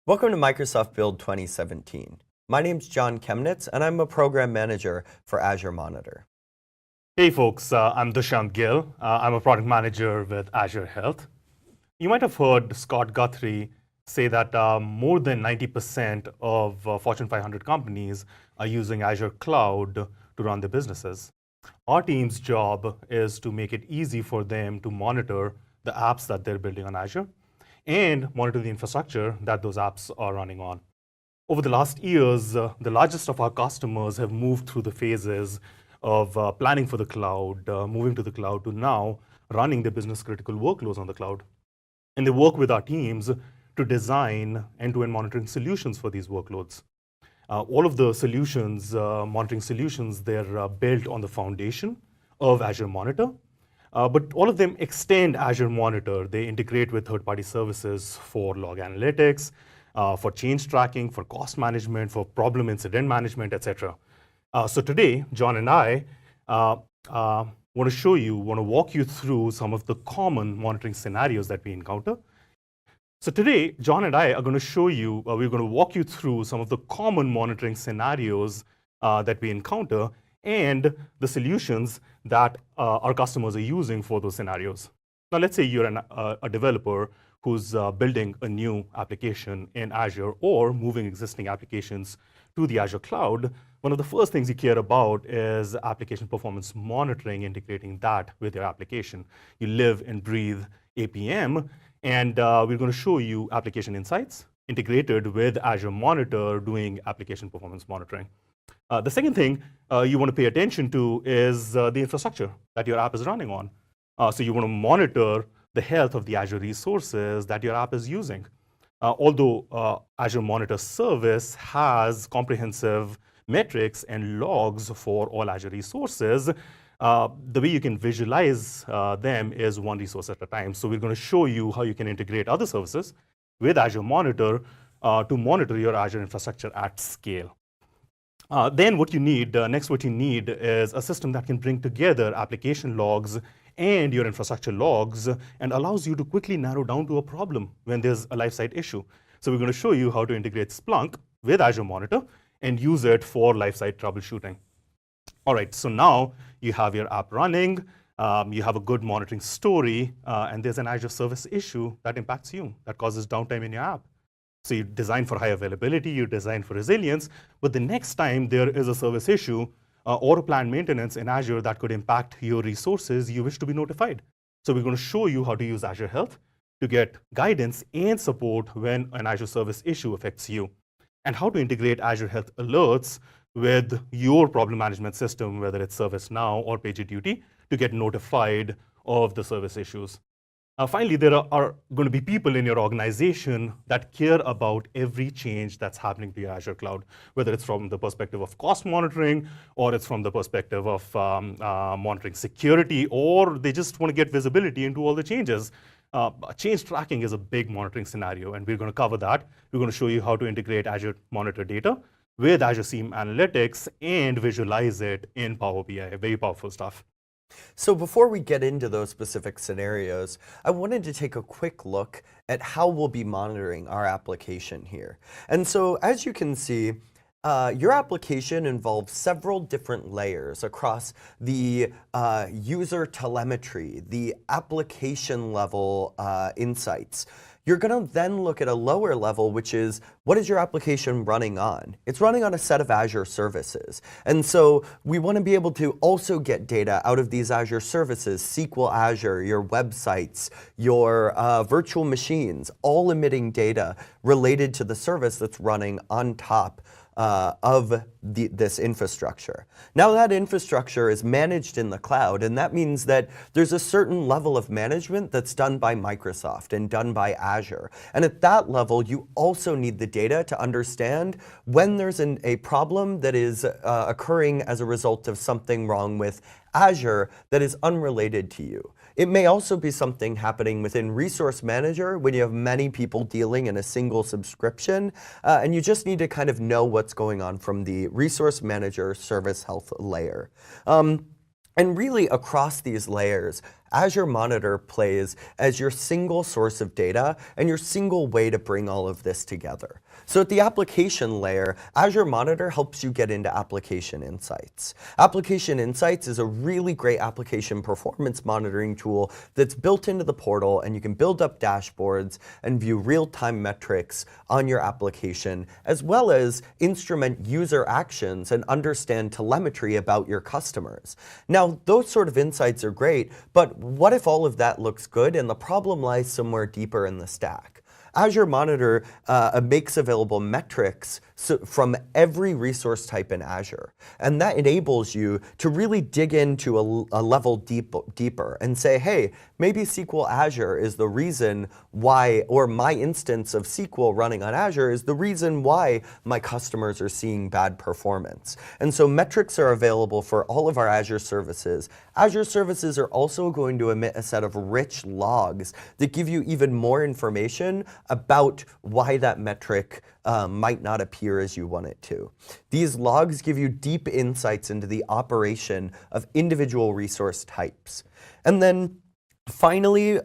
Welcome to Microsoft Build 2017. My name's John Chemnitz, and I'm a program manager for Azure Monitor. Hey folks, I'm Dushyant Gill. I'm a product manager with Azure Health. You might have heard Scott Guthrie say that more than 90% of Fortune 500 companies are using Azure Cloud to run their businesses. Our team's job is to make it easy for them to monitor the apps that they're building on Azure and monitor the infrastructure that those apps are running on. Over the last years, the largest of our customers have moved through the phases of planning for the cloud, moving to the cloud, to now running their business critical workloads on the cloud. And they work with our teams to design end-to-end monitoring solutions for these workloads. All of the solutions, monitoring solutions, they're built on the foundation of Azure Monitor. But all of them extend Azure Monitor. They integrate with third-party services for log analytics, for change tracking, for cost management, for problem incident management, etc. So today, John and I want to walk you through some of the common monitoring scenarios that we encounter. So today, John and I are going to show you, we're going to walk you through some of the common monitoring scenarios that we encounter and the solutions that our customers are using for those scenarios. Now, let's say you're a developer who's building a new application in Azure or moving existing applications to the Azure cloud. One of the first things you care about is application performance monitoring, integrating that with your application. You live and breathe APM, and we're going to show you application insights integrated with Azure Monitor doing application performance monitoring. The second thing you want to pay attention to is the infrastructure that your app is running on. So you want to monitor the health of the Azure resources that your app is using. Although Azure Monitor service has comprehensive metrics and logs for all Azure resources, the way you can visualize them is one resource at a time. So we're going to show you how you can integrate other services with Azure Monitor to monitor your Azure infrastructure at scale. Then what you need, next what you need is a system that can bring together application logs and your infrastructure logs and allows you to quickly narrow down to a problem when there's a live site issue. So we're going to show you how to integrate Splunk with Azure Monitor and use it for live site troubleshooting. All right, so now you have your app running, you have a good monitoring story, and there's an Azure service issue that impacts you, that causes downtime in your app. So you design for high availability, you design for resilience, but the next time there is a service issue or a planned maintenance in Azure that could impact your resources, you wish to be notified. So we're going to show you how to use Azure Health to get guidance and support when an Azure service issue affects you, and how to integrate Azure Health alerts with your problem management system, whether it's ServiceNow or PagerDuty, to get notified of the service issues. Finally, there are going to be people in your organization that care about every change that's happening to your Azure cloud, whether it's from the perspective of cost monitoring, or it's from the perspective of monitoring security, or they just want to get visibility into all the changes. Change tracking is a big monitoring scenario, and we're going to cover that. We're going to show you how to integrate Azure Monitor data with Azure SIEM Analytics and visualize it in Power BI. Very powerful stuff. So before we get into those specific scenarios, I wanted to take a quick look at how we'll be monitoring our application here. And so as you can see, your application involves several different layers across the user telemetry, the application level insights. You're going to then look at a lower level, which is, what is your application running on? It's running on a set of Azure services. And so we want to be able to also get data out of these Azure services, SQL Azure, your websites, your virtual machines, all emitting data related to the service that's running on top of this infrastructure. Now that infrastructure is managed in the cloud, and that means that there's a certain level of management that's done by Microsoft and done by Azure. And at that level, you also need the data to understand when there's a problem that is occurring as a result of something wrong with Azure that is unrelated to you. It may also be something happening within Resource Manager when you have many people dealing in a single subscription, and you just need to kind of know what's going on from the Resource Manager service health layer. And really across these layers, Azure Monitor plays as your single source of data and your single way to bring all of this together. So at the application layer, Azure Monitor helps you get into application insights. Application Insights is a really great application performance monitoring tool that's built into the portal, and you can build up dashboards and view real-time metrics on your application, as well as instrument user actions and understand telemetry about your customers. Now, those sort of insights are great, but what if all of that looks good and the problem lies somewhere deeper in the stack? Azure Monitor makes available metrics from every resource type in Azure. And that enables you to really dig into a level deeper and say, hey, maybe SQL Azure is the reason why, or my instance of SQL running on Azure is the reason why my customers are seeing bad performance. And so metrics are available for all of our Azure services. Azure services are also going to emit a set of rich logs that give you even more information about why that metric might not appear as you want it to. These logs give you deep insights into the operation of individual resource types. And then finally,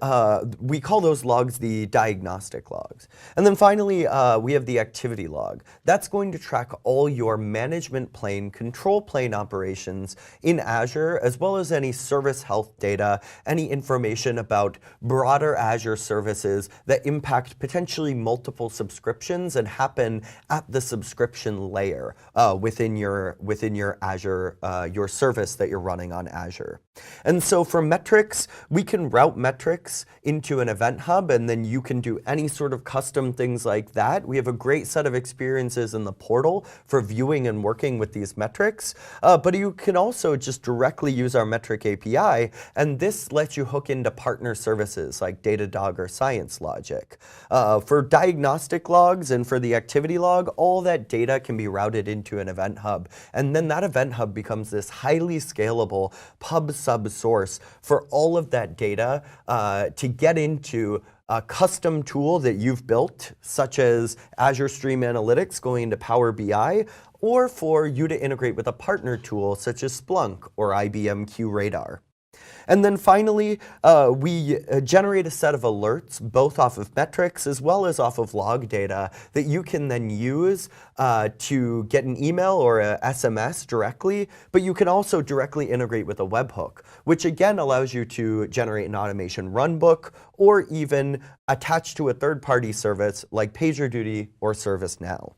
we call those logs the diagnostic logs. And then finally, we have the activity log. That's going to track all your management plane, control plane operations in Azure, as well as any service health data, any information about broader Azure services that impact potentially multiple subscriptions and happen at the subscription layer within your Azure, your service that you're running on Azure. And so for metrics, we can route metrics into an event hub, and then you can do any sort of custom things like that. We have a great set of experiences in the portal for viewing and working with these metrics, but you can also just directly use our metric API, and this lets you hook into partner services like Datadog or Science Logic. For diagnostic logs and for the activity log, all that data can be routed into an event hub, and then that event hub becomes this highly scalable pub/sub source for all of that data to get into a custom tool that you've built, such as Azure Stream Analytics going into Power BI, or for you to integrate with a partner tool such as Splunk or IBM QRadar. And then finally, we generate a set of alerts, both off of metrics as well as off of log data, that you can then use to get an email or a SMS directly, but you can also directly integrate with a webhook, which again allows you to generate an automation runbook or even attach to a third-party service like PagerDuty or ServiceNow.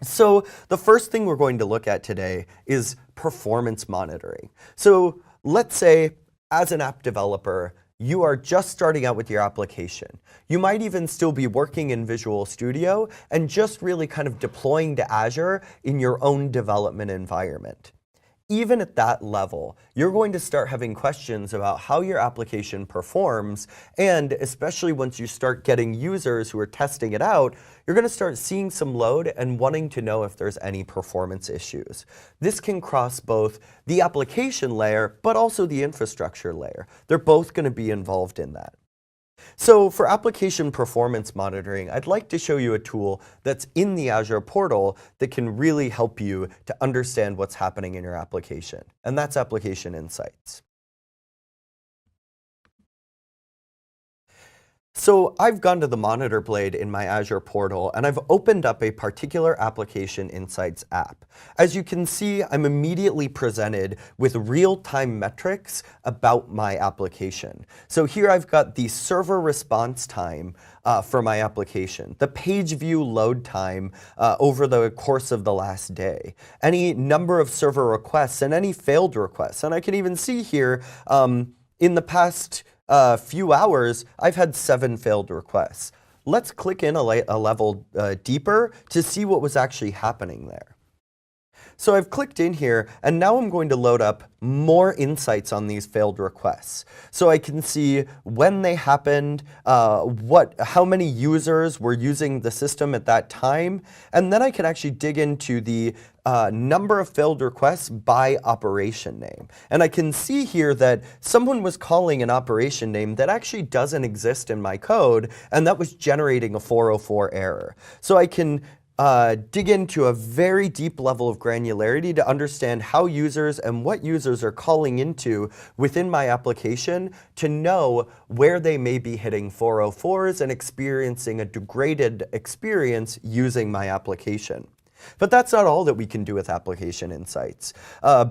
So the first thing we're going to look at today is performance monitoring. So let's say, as an app developer, you are just starting out with your application. You might even still be working in Visual Studio and just really kind of deploying to Azure in your own development environment. Even at that level, you're going to start having questions about how your application performs, and especially once you start getting users who are testing it out, you're going to start seeing some load and wanting to know if there's any performance issues. This can cross both the application layer, but also the infrastructure layer. They're both going to be involved in that. So for application performance monitoring, I'd like to show you a tool that's in the Azure portal that can really help you to understand what's happening in your application, and that's Application Insights. So I've gone to the Monitor Blade in my Azure portal, and I've opened up a particular Application Insights app. As you can see, I'm immediately presented with real-time metrics about my application. So here I've got the server response time for my application, the page view load time over the course of the last day, any number of server requests, and any failed requests. And I can even see here in the past few hours, I've had 7 failed requests. Let's click in a level deeper to see what was actually happening there. So I've clicked in here, and now I'm going to load up more insights on these failed requests. So I can see when they happened, how many users were using the system at that time, and then I can actually dig into the number of failed requests by operation name. And I can see here that someone was calling an operation name that actually doesn't exist in my code, and that was generating a 404 error. So I can dig into a very deep level of granularity to understand how users and what users are calling into within my application to know where they may be hitting 404s and experiencing a degraded experience using my application. But that's not all that we can do with application insights.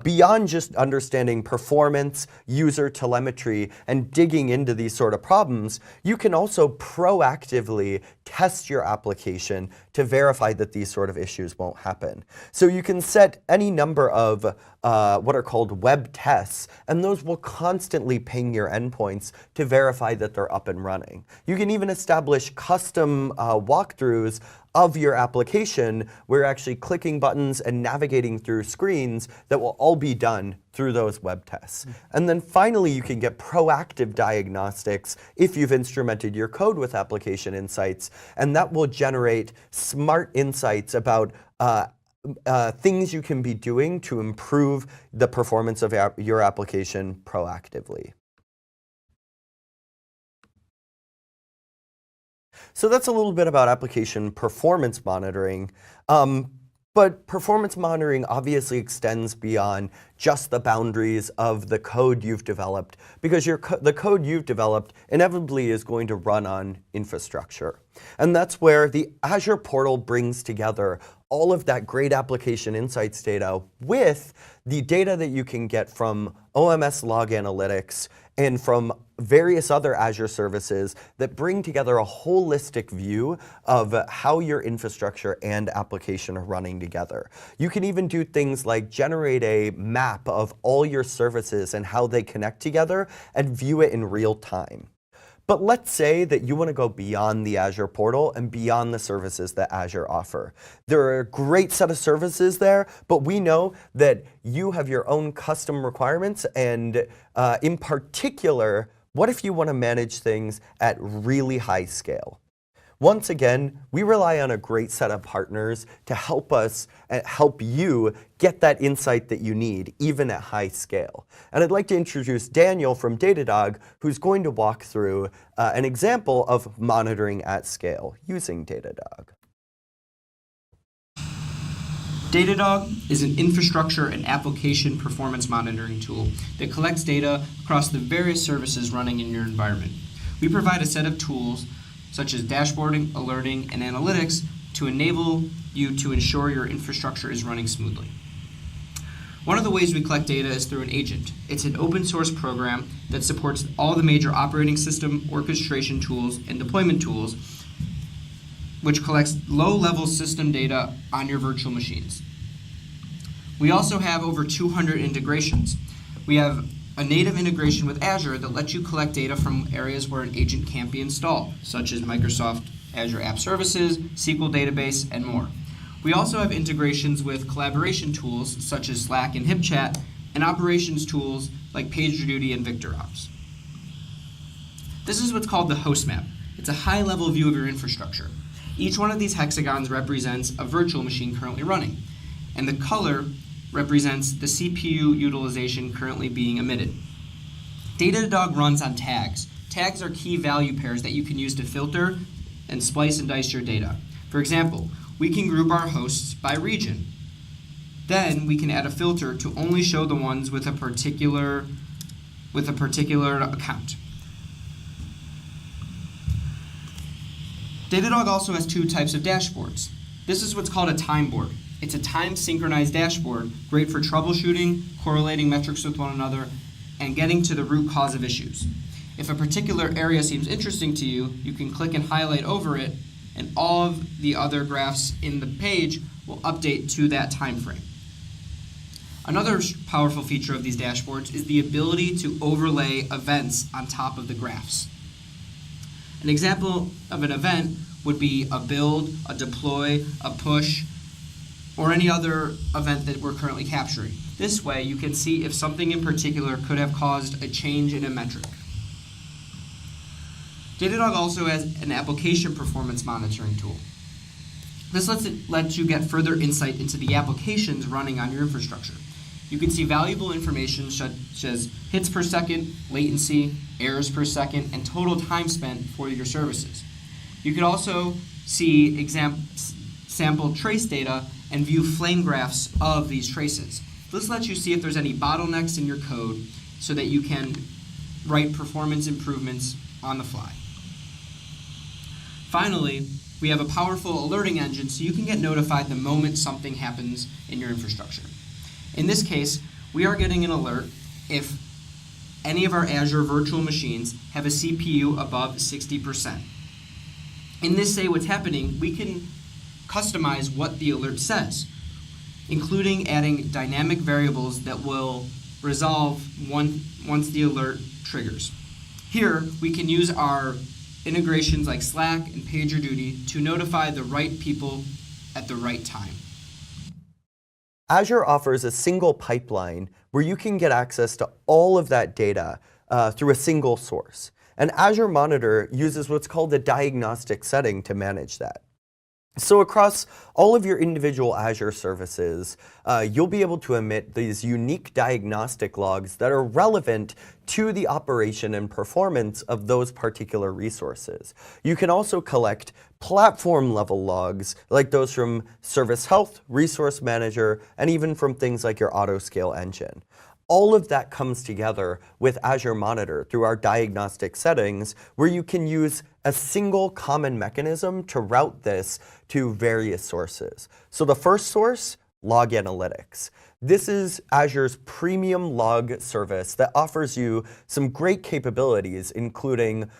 Beyond just understanding performance, user telemetry, and digging into these sort of problems, you can also proactively test your application to verify that these sort of issues won't happen. So you can set any number of what are called web tests, and those will constantly ping your endpoints to verify that they're up and running. You can even establish custom walkthroughs of your application where you're actually clicking buttons and navigating through screens that will all be done through those web tests. And then finally, you can get proactive diagnostics if you've instrumented your code with application insights, and that will generate smart insights about things you can be doing to improve the performance of your application proactively. So that's a little bit about application performance monitoring. But performance monitoring obviously extends beyond just the boundaries of the code you've developed, because the code you've developed inevitably is going to run on infrastructure. And that's where the Azure portal brings together all of that great application insights data with the data that you can get from OMS log analytics and from various other Azure services that bring together a holistic view of how your infrastructure and application are running together. You can even do things like generate a map of all your services and how they connect together and view it in real time. But let's say that you want to go beyond the Azure portal and beyond the services that Azure offer. There are a great set of services there, but we know that you have your own custom requirements, and in particular, what if you want to manage things at really high scale? Once again, we rely on a great set of partners to help us help you get that insight that you need, even at high scale. And I'd like to introduce Daniel from Datadog, who's going to walk through an example of monitoring at scale using Datadog. Datadog is an infrastructure and application performance monitoring tool that collects data across the various services running in your environment. We provide a set of tools such as dashboarding, alerting, and analytics to enable you to ensure your infrastructure is running smoothly. One of the ways we collect data is through an agent. It's an open source program that supports all the major operating system, orchestration tools, and deployment tools, which collects low-level system data on your virtual machines. We also have over 200 integrations. We have a native integration with Azure that lets you collect data from areas where an agent can't be installed, such as Microsoft Azure App Services, SQL Database, and more. We also have integrations with collaboration tools such as Slack and HipChat, and operations tools like PagerDuty and VictorOps. This is what's called the host map. It's a high-level view of your infrastructure. Each one of these hexagons represents a virtual machine currently running, and the color represents the CPU utilization currently being emitted. Datadog runs on tags. Tags are key value pairs that you can use to filter and splice and dice your data. For example, we can group our hosts by region. Then we can add a filter to only show the ones with a particular account. Datadog also has two types of dashboards. This is what's called a time board. It's a time-synchronized dashboard, great for troubleshooting, correlating metrics with one another, and getting to the root cause of issues. If a particular area seems interesting to you, you can click and highlight over it, and all of the other graphs in the page will update to that time frame. Another powerful feature of these dashboards is the ability to overlay events on top of the graphs. An example of an event would be a build, a deploy, a push, or any other event that we're currently capturing. This way, you can see if something in particular could have caused a change in a metric. Datadog also has an application performance monitoring tool. This lets you get further insight into the applications running on your infrastructure. You can see valuable information such as hits per second, latency, errors per second, and total time spent for your services. You could also see sample trace data and view flame graphs of these traces. This lets you see if there's any bottlenecks in your code so that you can write performance improvements on the fly. Finally, we have a powerful alerting engine so you can get notified the moment something happens in your infrastructure. In this case, we are getting an alert if any of our Azure virtual machines have a CPU above 60%. In this Say What's Happening, we can customize what the alert says, including adding dynamic variables that will resolve once the alert triggers. Here, we can use our integrations like Slack and PagerDuty to notify the right people at the right time. Azure offers a single pipeline where you can get access to all of that data through a single source. And Azure Monitor uses what's called a diagnostic setting to manage that. So across all of your individual Azure services, you'll be able to emit these unique diagnostic logs that are relevant to the operation and performance of those particular resources. You can also collect platform-level logs like those from Service Health, Resource Manager, and even from things like your Autoscale engine. All of that comes together with Azure Monitor through our diagnostic settings, where you can use a single common mechanism to route this to various sources. So the first source, Log Analytics. This is Azure's premium log service that offers you some great capabilities, including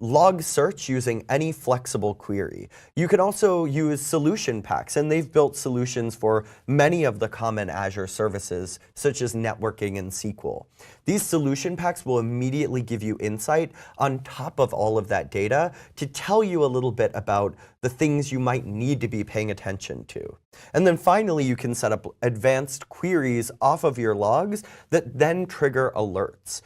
log search using any flexible query. You can also use solution packs, and they've built solutions for many of the common Azure services, such as networking and SQL. These solution packs will immediately give you insight on top of all of that data to tell you a little bit about the things you might need to be paying attention to. And then finally, you can set up advanced queries off of your logs that then trigger alerts.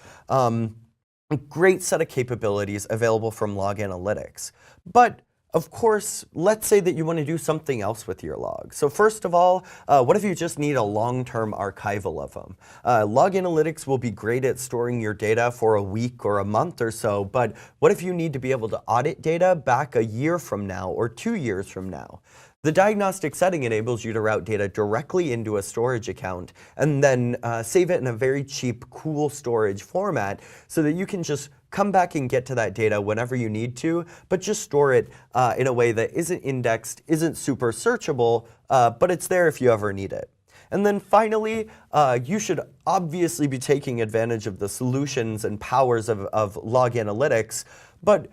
A great set of capabilities available from Log Analytics. But of course, let's say that you want to do something else with your logs. So first of all, what if you just need a long-term archival of them? Log Analytics will be great at storing your data for a week or a month or so, but what if you need to be able to audit data back a year from now or 2 years from now? The diagnostic setting enables you to route data directly into a storage account and then save it in a very cheap, cool storage format so that you can just come back and get to that data whenever you need to, but just store it in a way that isn't indexed, isn't super searchable, but it's there if you ever need it. And then finally, you should obviously be taking advantage of the solutions and powers of Log Analytics, but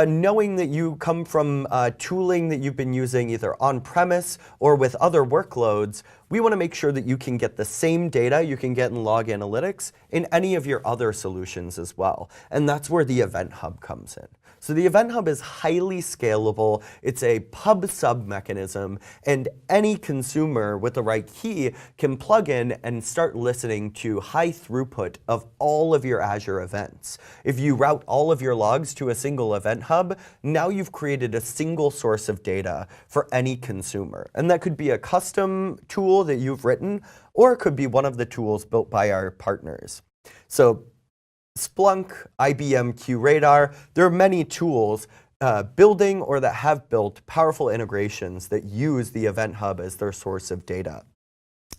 knowing that you come from tooling that you've been using either on-premise or with other workloads, we want to make sure that you can get the same data you can get in Log Analytics in any of your other solutions as well. And that's where the Event Hub comes in. So the Event Hub is highly scalable. It's a pub-sub mechanism, and any consumer with the right key can plug in and start listening to high throughput of all of your Azure events. If you route all of your logs to a single Event Hub, now you've created a single source of data for any consumer. And that could be a custom tool that you've written, or it could be one of the tools built by our partners. So Splunk, IBM QRadar, there are many tools building or that have built powerful integrations that use the Event Hub as their source of data.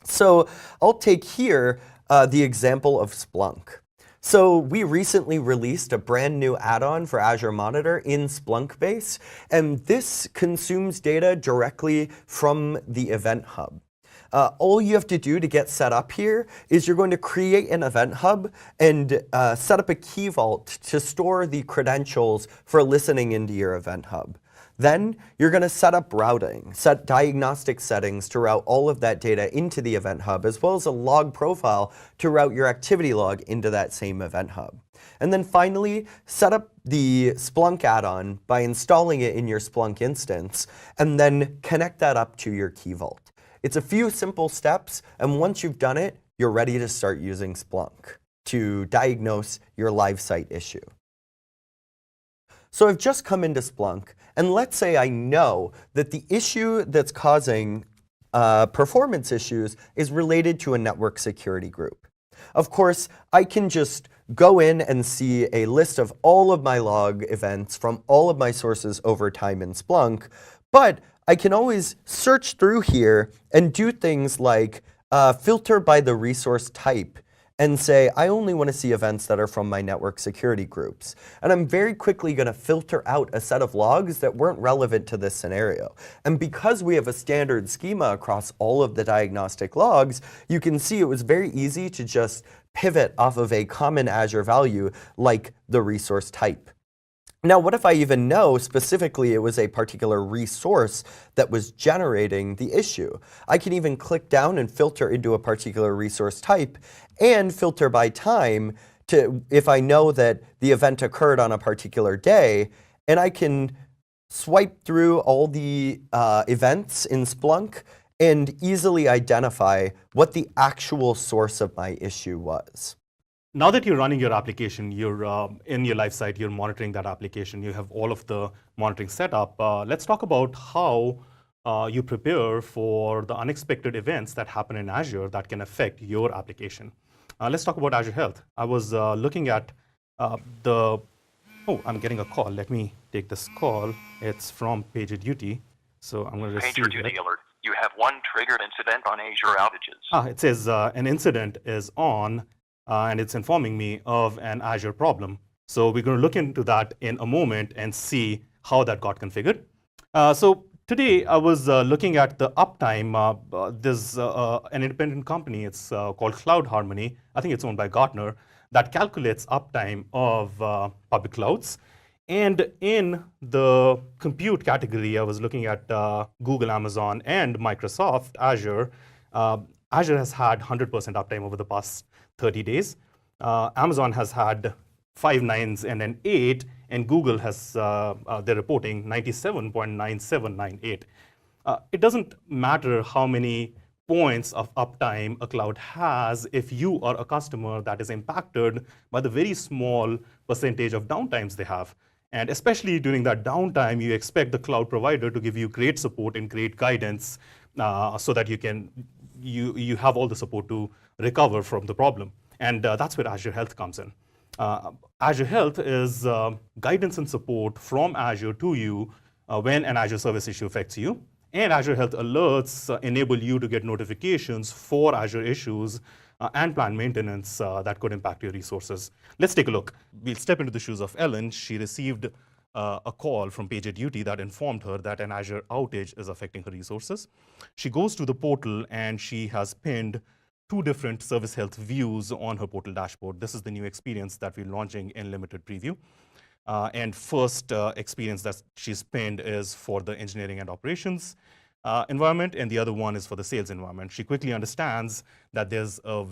So I'll take here the example of Splunk. So we recently released a brand new add-on for Azure Monitor in Splunk Base, and this consumes data directly from the Event Hub. All you have to do to get set up here is you're going to create an Event Hub and set up a key vault to store the credentials for listening into your Event Hub. Then you're going to set up routing, set diagnostic settings to route all of that data into the Event Hub, as well as a log profile to route your activity log into that same Event Hub. And then finally, set up the Splunk add-on by installing it in your Splunk instance, and then connect that up to your key vault. It's a few simple steps, and once you've done it, you're ready to start using Splunk to diagnose your live site issue. So I've just come into Splunk, and let's say I know that the issue that's causing performance issues is related to a network security group. Of course, I can just go in and see a list of all of my log events from all of my sources over time in Splunk, but I can always search through here and do things like filter by the resource type and say, I only want to see events that are from my network security groups. And I'm very quickly going to filter out a set of logs that weren't relevant to this scenario. And because we have a standard schema across all of the diagnostic logs, you can see it was very easy to just pivot off of a common Azure value like the resource type. Now, what if I even know specifically it was a particular resource that was generating the issue? I can even click down and filter into a particular resource type and filter by time to if I know that the event occurred on a particular day, and I can swipe through all the events in Splunk and easily identify what the actual source of my issue was. Now that you're running your application, you're in your life site, you're monitoring that application, you have all of the monitoring set up. Let's talk about how you prepare for the unexpected events that happen in Azure that can affect your application. Let's talk about Azure Health. I was looking at oh, I'm getting a call. Let me take this call. It's from PagerDuty. So I'm going to receive PagerDuty alert. You have one triggered incident on Azure outages. It says an incident is on, and it's informing me of an Azure problem. So we're going to look into that in a moment and see how that got configured. So today I was looking at the uptime. There's an independent company. It's called Cloud Harmony. I think it's owned by Gartner, that calculates uptime of public clouds. And in the compute category, I was looking at Google, Amazon, and Microsoft Azure. Azure has had 100% uptime over the past 30 days. Amazon has had 5 nines and an 8, and Google has, they're reporting 97.9798. It doesn't matter how many points of uptime a cloud has if you are a customer that is impacted by the very small percentage of downtimes they have. And especially during that downtime, you expect the cloud provider to give you great support and great guidance so that you have all the support to recover from the problem. And that's where Azure Health comes in. Azure Health is guidance and support from Azure to you when an Azure service issue affects you. And Azure Health alerts enable you to get notifications for Azure issues and plan maintenance that could impact your resources. Let's take a look. We'll step into the shoes of Ellen. She received a call from PagerDuty that informed her that an Azure outage is affecting her resources. She goes to the portal and she has pinned 2 different service health views on her portal dashboard. This is the new experience that we're launching in limited preview. And first experience that she's pinned is for the engineering and operations environment, and the other one is for the sales environment. She quickly understands that there's a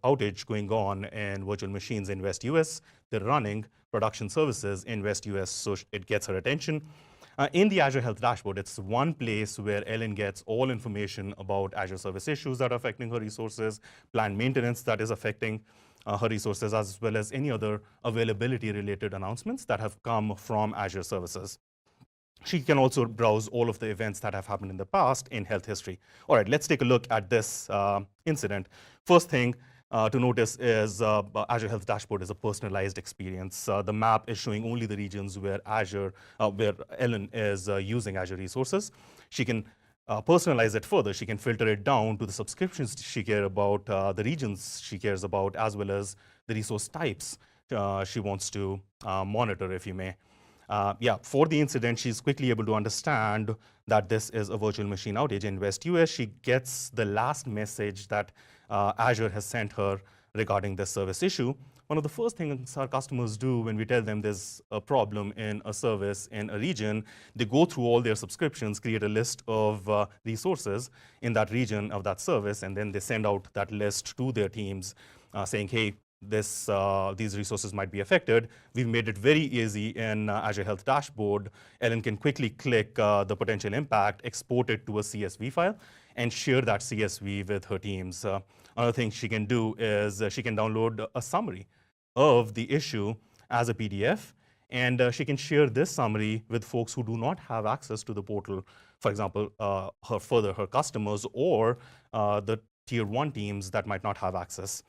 outage going on in virtual machines in West US. They're running production services in West US, so it gets her attention. In the Azure Health dashboard, it's one place where Ellen gets all information about Azure service issues that are affecting her resources, planned maintenance that is affecting her resources, as well as any other availability-related announcements that have come from Azure services. She can also browse all of the events that have happened in the past in health history. All right, let's take a look at this incident. First thing to notice is Azure Health Dashboard is a personalized experience. The map is showing only the regions where where Ellen is using Azure resources. She can personalize it further. She can filter it down to the subscriptions she cares about, the regions she cares about, as well as the resource types she wants to monitor, if you may. For the incident, she's quickly able to understand that this is a virtual machine outage in West US. She gets the last message that Azure has sent her regarding this service issue. One of the first things our customers do when we tell them there's a problem in a service in a region, they go through all their subscriptions, create a list of resources in that region of that service, and then they send out that list to their teams saying, hey, these resources might be affected. We've made it very easy in Azure Health Dashboard. Ellen can quickly click the potential impact, export it to a CSV file, and share that CSV with her teams. Another thing she can do is she can download a summary of the issue as a PDF, and she can share this summary with folks who do not have access to the portal. For example, her customers or the tier 1 teams that might not have access.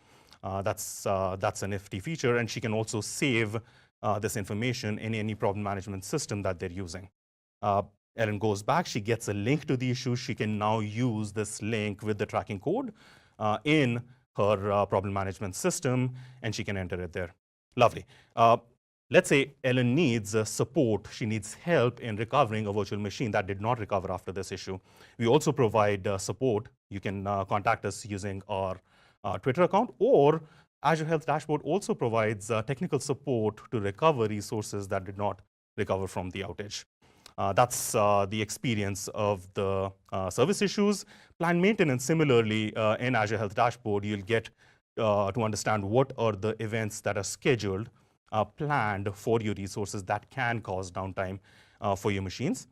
That's a nifty feature, and she can also save this information in any problem management system that they're using. Ellen goes back, she gets a link to the issue. She can now use this link with the tracking code in her problem management system, and she can enter it there. Lovely. Let's say Ellen needs support. She needs help in recovering a virtual machine that did not recover after this issue. We also provide support. You can contact us using our Twitter account, or Azure Health Dashboard also provides technical support to recover resources that did not recover from the outage. That's the experience of the service issues. Planned maintenance, similarly, in Azure Health Dashboard, you'll get to understand what are the events that are scheduled, planned for your resources that can cause downtime for your machines,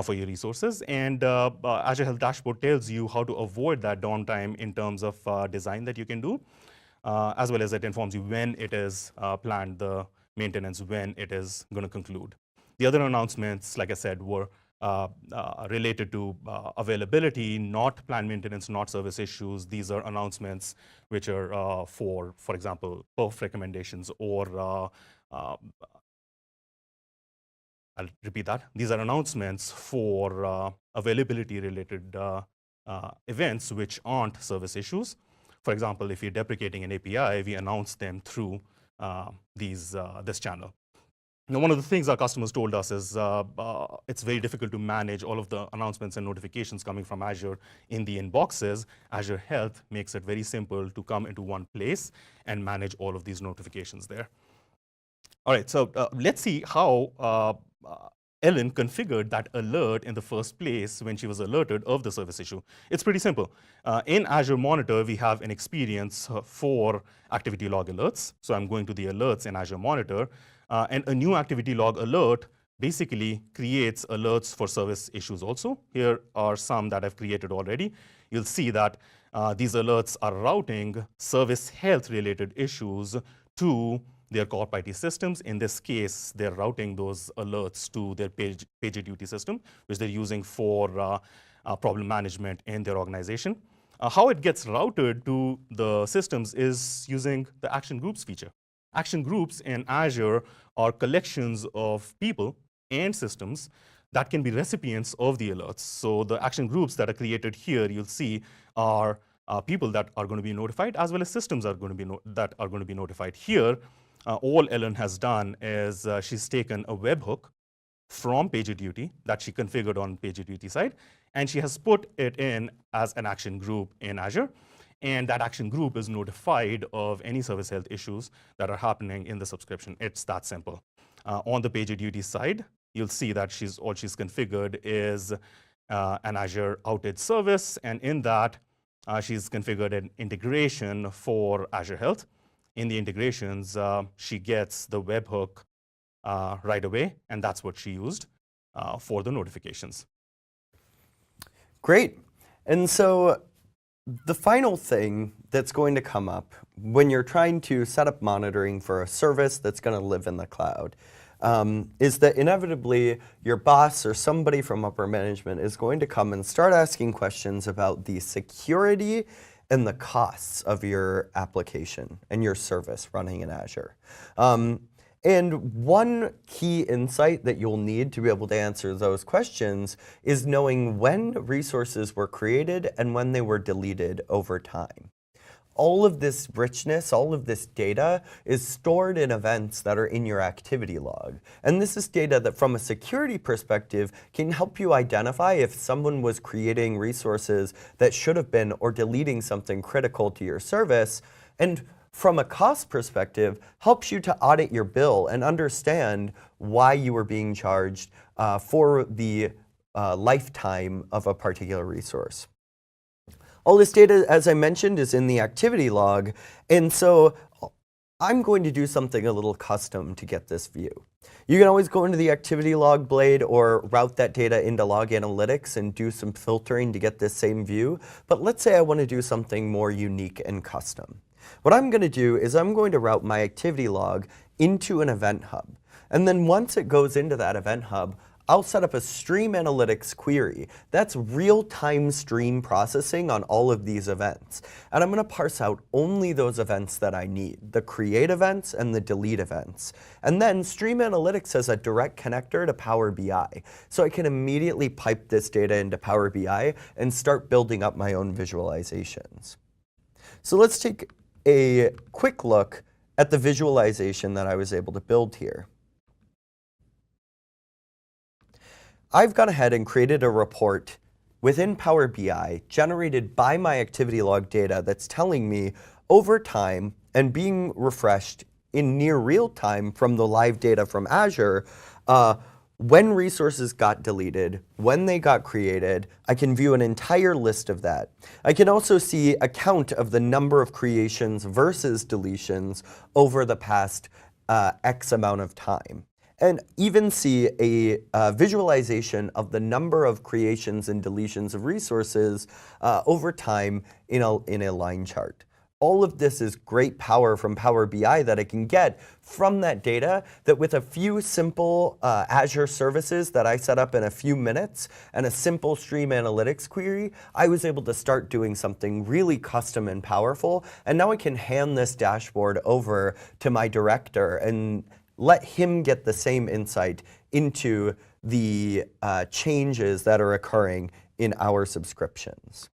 for your resources. And Azure Health Dashboard tells you how to avoid that downtime in terms of design that you can do, as well as it informs you when it is planned, the maintenance, when it is going to conclude. The other announcements, like I said, were related to availability, not planned maintenance, not service issues. These are announcements which are for example, perf recommendations, or I'll repeat that. These are announcements for availability-related events which aren't service issues. For example, if you're deprecating an API, we announce them through this channel. Now, one of the things our customers told us is it's very difficult to manage all of the announcements and notifications coming from Azure in the inboxes. Azure Health makes it very simple to come into one place and manage all of these notifications there. All right, so let's see how Ellen configured that alert in the first place when she was alerted of the service issue. It's pretty simple. In Azure Monitor, we have an experience for activity log alerts. So I'm going to the alerts in Azure Monitor. And a new activity log alert basically creates alerts for service issues also. Here are some that I've created already. You'll see that these alerts are routing service health-related issues to their corp IT systems. In this case, they're routing those alerts to their PagerDuty system, which they're using for problem management in their organization. How it gets routed to the systems is using the action groups feature. Action groups in Azure are collections of people and systems that can be recipients of the alerts. So the action groups that are created here, you'll see, are people that are going to be notified, as well as systems that are going to be notified. Here, all Ellen has done is she's taken a webhook from PagerDuty that she configured on PagerDuty side, and she has put it in as an action group in Azure. And that action group is notified of any service health issues that are happening in the subscription. It's that simple. On the PagerDuty side, you'll see that all she's configured is an Azure outage service. And in that, she's configured an integration for Azure Health. In the integrations, she gets the webhook right away. And that's what she used for the notifications. Great. And so the final thing that's going to come up when you're trying to set up monitoring for a service that's going to live in the cloud is that inevitably your boss or somebody from upper management is going to come and start asking questions about the security and the costs of your application and your service running in Azure. And one key insight that you'll need to be able to answer those questions is knowing when resources were created and when they were deleted over time. All of this richness, all of this data is stored in events that are in your activity log. And this is data that from a security perspective can help you identify if someone was creating resources that should have been or deleting something critical to your service. And from a cost perspective, helps you to audit your bill and understand why you were being charged for the lifetime of a particular resource. All this data, as I mentioned, is in the activity log, and so I'm going to do something a little custom to get this view. You can always go into the activity log blade or route that data into log analytics and do some filtering to get this same view, but let's say I want to do something more unique and custom. What I'm going to do is I'm going to route my activity log into an event hub. And then once it goes into that event hub, I'll set up a stream analytics query. That's real-time stream processing on all of these events. And I'm going to parse out only those events that I need, the create events and the delete events. And then stream analytics has a direct connector to Power BI. So I can immediately pipe this data into Power BI and start building up my own visualizations. So let's take a quick look at the visualization that I was able to build here. I've gone ahead and created a report within Power BI generated by my activity log data that's telling me over time and being refreshed in near real time from the live data from Azure, when resources got deleted, when they got created. I can view an entire list of that. I can also see a count of the number of creations versus deletions over the past X amount of time. And even see a visualization of the number of creations and deletions of resources over time in a line chart. All of this is great power from Power BI that I can get from that data that with a few simple Azure services that I set up in a few minutes and a simple stream analytics query, I was able to start doing something really custom and powerful. And now I can hand this dashboard over to my director and let him get the same insight into the changes that are occurring in our subscriptions.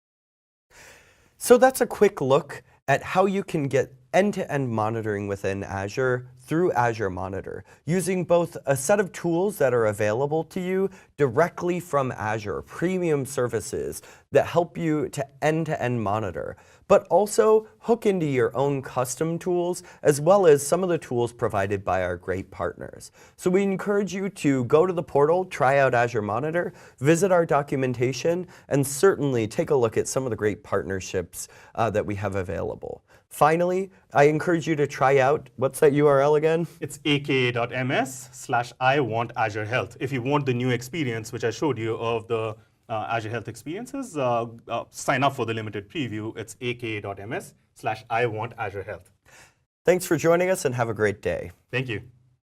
So that's a quick look at how you can get end-to-end monitoring within Azure through Azure Monitor, using both a set of tools that are available to you directly from Azure, premium services that help you to end-to-end monitor, but also hook into your own custom tools, as well as some of the tools provided by our great partners. So we encourage you to go to the portal, try out Azure Monitor, visit our documentation, and certainly take a look at some of the great partnerships that we have available. Finally, I encourage you to try out, what's that URL again? It's aka.ms/I-want-Azure-Health. If you want the new experience, which I showed you of the Azure Health experiences, sign up for the limited preview. It's aka.ms/I-want-Azure-Health. Thanks for joining us and have a great day. Thank you.